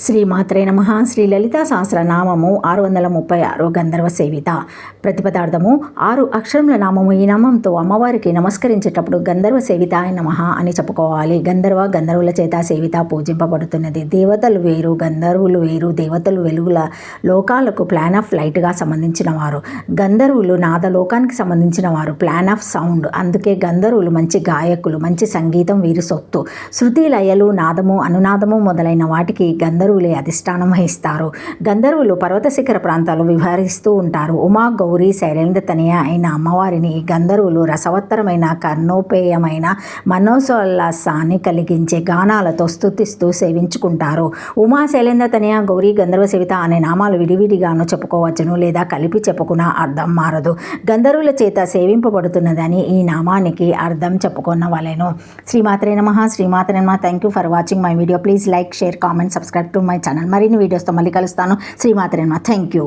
శ్రీమాత్రే నమః. శ్రీ లలితా సహస్రనామము 636 గంధర్వ సేవిత. ప్రతిపదార్థము 6 అక్షరముల నామము. ఈ నామంతో అమ్మవారికి నమస్కరించేటప్పుడు గంధర్వ సేవితాయ నమః అని చెప్పుకోవాలి. గంధర్వుల చేత సేవిత పూజింపబడుతున్నది. దేవతలు వేరు, గంధర్వులు వేరు. దేవతలు వెలుగుల లోకాలకు ప్లాన్ ఆఫ్ లైట్గా సంబంధించిన వారు. గంధర్వులు నాదలోకానికి సంబంధించిన వారు, ప్లాన్ ఆఫ్ సౌండ్. అందుకే గంధర్వులు మంచి గాయకులు, మంచి సంగీతం వీరి సొత్తు. శృతి, లయలు, నాదము, అనునాదము మొదలైన వాటికి గంధర్వులే అధిష్టానం వహిస్తారు. గంధర్వులు పర్వత శిఖర ప్రాంతాలు విహరిస్తూ ఉంటారు. ఉమా, గౌరీ, శైలేంద్ర తనయ అయిన అమ్మవారిని గంధర్వులు రసవత్తరమైన, కర్ణోపేయమైన, మనోల్లాసాన్ని కలిగించే గానాలతో స్తుతిస్తూ సేవించుకుంటారు. ఉమా, శైలేంద్ర తనయ, గౌరీ, గంధర్వ సేవిత అనే నామాలు విడివిడిగాను చెప్పుకోవచ్చును, లేదా కలిపి చెప్పుకున్న అర్థం మారదు. గంధర్వుల చేత సేవింపబడుతున్నదని ఈ నామానికి అర్థం చెప్పుకొనవలెను. శ్రీమాత్రే నమః. శ్రీమాత్రే నమః. Thank you for watching my video. Please like, share, comment, subscribe to my channel. మరిన్ని వీడియోస్తో మళ్ళీ కలుస్తాను. శ్రీమాత్రే నమః. Thank you.